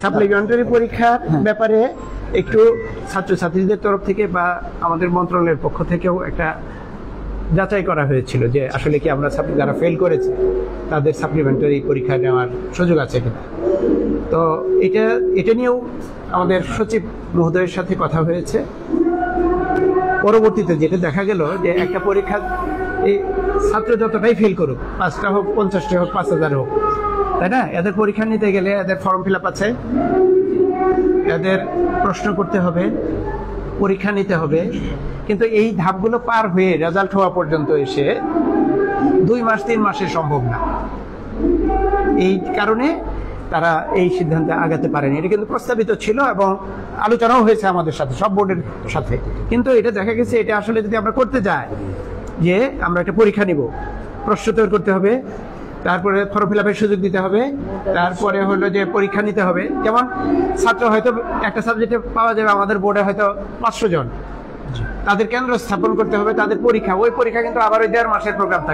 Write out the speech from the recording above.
Supplementary পরীক্ষার ব্যাপারে একটু ছাত্রছাত্রীদের তরফ থেকে বা আমাদের মন্ত্রণালয়ের পক্ষ থেকেও একটা যাচাই করা হয়েছিল যে আসলে কি আমরা যারা ফেল করেছে তাদের সাপ্লিমেন্টারি পরীক্ষা নেওয়ার সুযোগ আছে কিনা। তো এটা নিয়েও আমাদের সচিব মহোদয়ের সাথে কথা হয়েছে। পরবর্তীতে যেটা দেখা গেল যে একটা পরীক্ষা এই ছাত্র যতটাই ফেল করুক, 5টা হোক, 50টা হোক, 5000 হোক, তাই না, এদের পরীক্ষা নিতে গেলে এদের ফর্ম ফিল আপ আছে, এদের প্রশ্ন করতে হবে, পরীক্ষা নিতে হবে। কিন্তু এই ধাপগুলো পার হয়ে রেজাল্ট হওয়া পর্যন্ত এসে 2 মাস 3 মাসে সম্ভব না। এই কারণে তারা এই সিদ্ধান্তে আগাতে পারেনি। এটা কিন্তু প্রস্তাবিত ছিল এবং আলোচনাও হয়েছে আমাদের সাথে, সব বোর্ডের সাথে। কিন্তু এটা দেখা গেছে এটা আসলে যদি আমরা করতে যাই যে আমরা একটা পরীক্ষা নিব, প্রশ্ন তৈরি করতে হবে, তারপরে ফর্ম ফিল আপের সুযোগ দিতে হবে, তারপরে হলো যে পরীক্ষা নিতে হবে। যেমন ছাত্র হয়তো একটা সাবজেক্টে পাওয়া যাবে আমাদের বোর্ডে হয়তো 500 জন, তাদের কেন্দ্র স্থাপন করতে হবে, তাদের পরীক্ষা, ওই পরীক্ষা কিন্তু আবার ওই 1.5 মাসের প্রোগ্রাম থাকে।